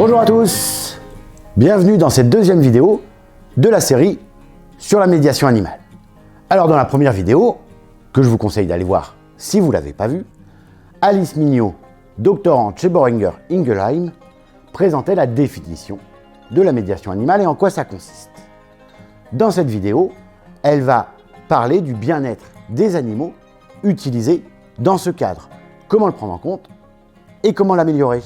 Bonjour à tous, bienvenue dans cette deuxième vidéo de la série sur la médiation animale. Alors dans la première vidéo, que je vous conseille d'aller voir si vous ne l'avez pas vue, Alice Mignot, doctorante chez Boehringer Ingelheim, présentait la définition de la médiation animale et en quoi ça consiste. Dans cette vidéo, elle va parler du bien-être des animaux utilisés dans ce cadre, comment le prendre en compte et comment l'améliorer.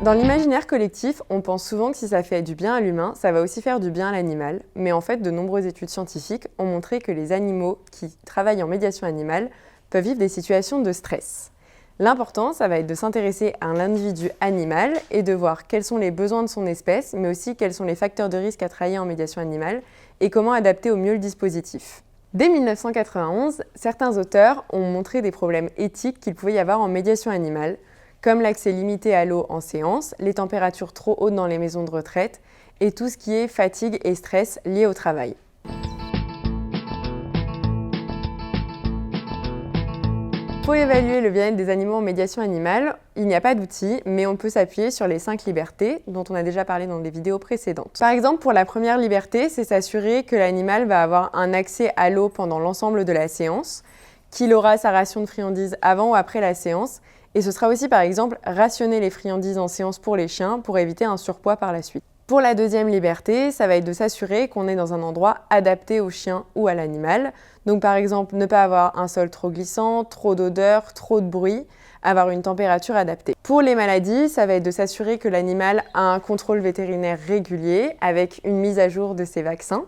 Dans l'imaginaire collectif, on pense souvent que si ça fait du bien à l'humain, ça va aussi faire du bien à l'animal. Mais en fait, de nombreuses études scientifiques ont montré que les animaux qui travaillent en médiation animale peuvent vivre des situations de stress. L'important, ça va être de s'intéresser à l'individu animal et de voir quels sont les besoins de son espèce, mais aussi quels sont les facteurs de risque à travailler en médiation animale et comment adapter au mieux le dispositif. Dès 1991, certains auteurs ont montré des problèmes éthiques qu'il pouvait y avoir en médiation animale, comme l'accès limité à l'eau en séance, les températures trop hautes dans les maisons de retraite et tout ce qui est fatigue et stress lié au travail. Pour évaluer le bien-être des animaux en médiation animale, il n'y a pas d'outils, mais on peut s'appuyer sur les 5 libertés dont on a déjà parlé dans des vidéos précédentes. Par exemple, pour la première liberté, c'est s'assurer que l'animal va avoir un accès à l'eau pendant l'ensemble de la séance, qu'il aura sa ration de friandises avant ou après la séance, et ce sera aussi par exemple rationner les friandises en séance pour les chiens pour éviter un surpoids par la suite. Pour la deuxième liberté, ça va être de s'assurer qu'on est dans un endroit adapté au chien ou à l'animal. Donc par exemple, ne pas avoir un sol trop glissant, trop d'odeur, trop de bruit, avoir une température adaptée. Pour les maladies, ça va être de s'assurer que l'animal a un contrôle vétérinaire régulier avec une mise à jour de ses vaccins,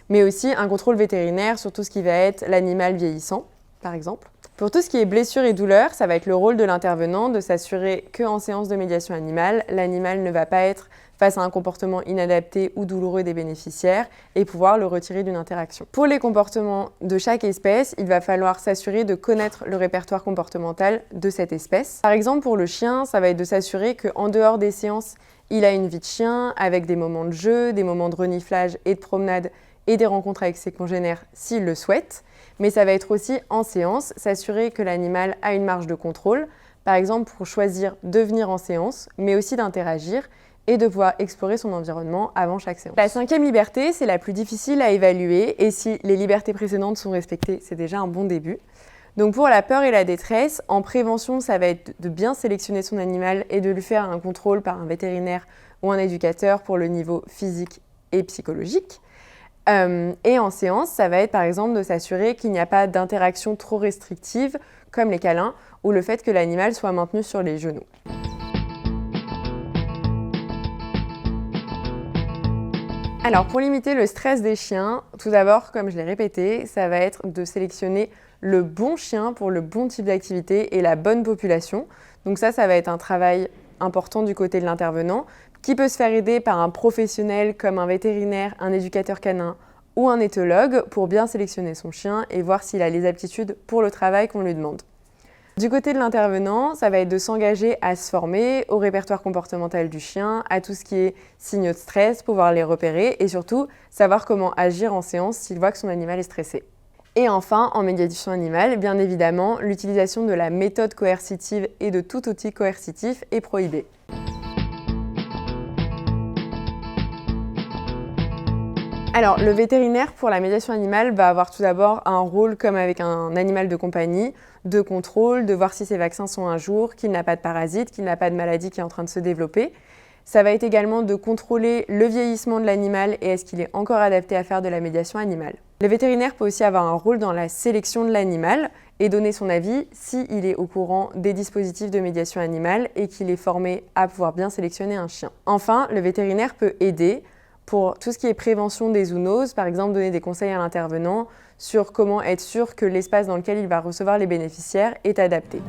mais aussi un contrôle vétérinaire sur tout ce qui va être l'animal vieillissant, par exemple. Pour tout ce qui est blessures et douleurs, ça va être le rôle de l'intervenant de s'assurer qu'en séance de médiation animale, l'animal ne va pas être face à un comportement inadapté ou douloureux des bénéficiaires et pouvoir le retirer d'une interaction. Pour les comportements de chaque espèce, il va falloir s'assurer de connaître le répertoire comportemental de cette espèce. Par exemple, pour le chien, ça va être de s'assurer qu'en dehors des séances, il a une vie de chien avec des moments de jeu, des moments de reniflage et de promenade et des rencontres avec ses congénères s'il le souhaite. Mais ça va être aussi en séance, s'assurer que l'animal a une marge de contrôle, par exemple pour choisir de venir en séance, mais aussi d'interagir et de pouvoir explorer son environnement avant chaque séance. La cinquième liberté, c'est la plus difficile à évaluer et si les libertés précédentes sont respectées, c'est déjà un bon début. Donc pour la peur et la détresse, en prévention, ça va être de bien sélectionner son animal et de lui faire un contrôle par un vétérinaire ou un éducateur pour le niveau physique et psychologique. Et en séance, ça va être par exemple de s'assurer qu'il n'y a pas d'interaction trop restrictive, comme les câlins, ou le fait que l'animal soit maintenu sur les genoux. Alors pour limiter le stress des chiens, tout d'abord, comme je l'ai répété, ça va être de sélectionner le bon chien pour le bon type d'activité et la bonne population. Donc ça va être un travail important du côté de l'intervenant, qui peut se faire aider par un professionnel comme un vétérinaire, un éducateur canin ou un éthologue pour bien sélectionner son chien et voir s'il a les aptitudes pour le travail qu'on lui demande. Du côté de l'intervenant, ça va être de s'engager à se former au répertoire comportemental du chien, à tout ce qui est signaux de stress, pouvoir les repérer et surtout savoir comment agir en séance s'il voit que son animal est stressé. Et enfin, en médiation animale, bien évidemment, l'utilisation de la méthode coercitive et de tout outil coercitif est prohibée. Alors, le vétérinaire pour la médiation animale va avoir tout d'abord un rôle comme avec un animal de compagnie, de contrôle, de voir si ses vaccins sont à jour, qu'il n'a pas de parasites, qu'il n'a pas de maladie qui est en train de se développer. Ça va être également de contrôler le vieillissement de l'animal et est-ce qu'il est encore adapté à faire de la médiation animale. Le vétérinaire peut aussi avoir un rôle dans la sélection de l'animal et donner son avis s'il est au courant des dispositifs de médiation animale et qu'il est formé à pouvoir bien sélectionner un chien. Enfin, le vétérinaire peut aider pour tout ce qui est prévention des zoonoses, par exemple donner des conseils à l'intervenant sur comment être sûr que l'espace dans lequel il va recevoir les bénéficiaires est adapté.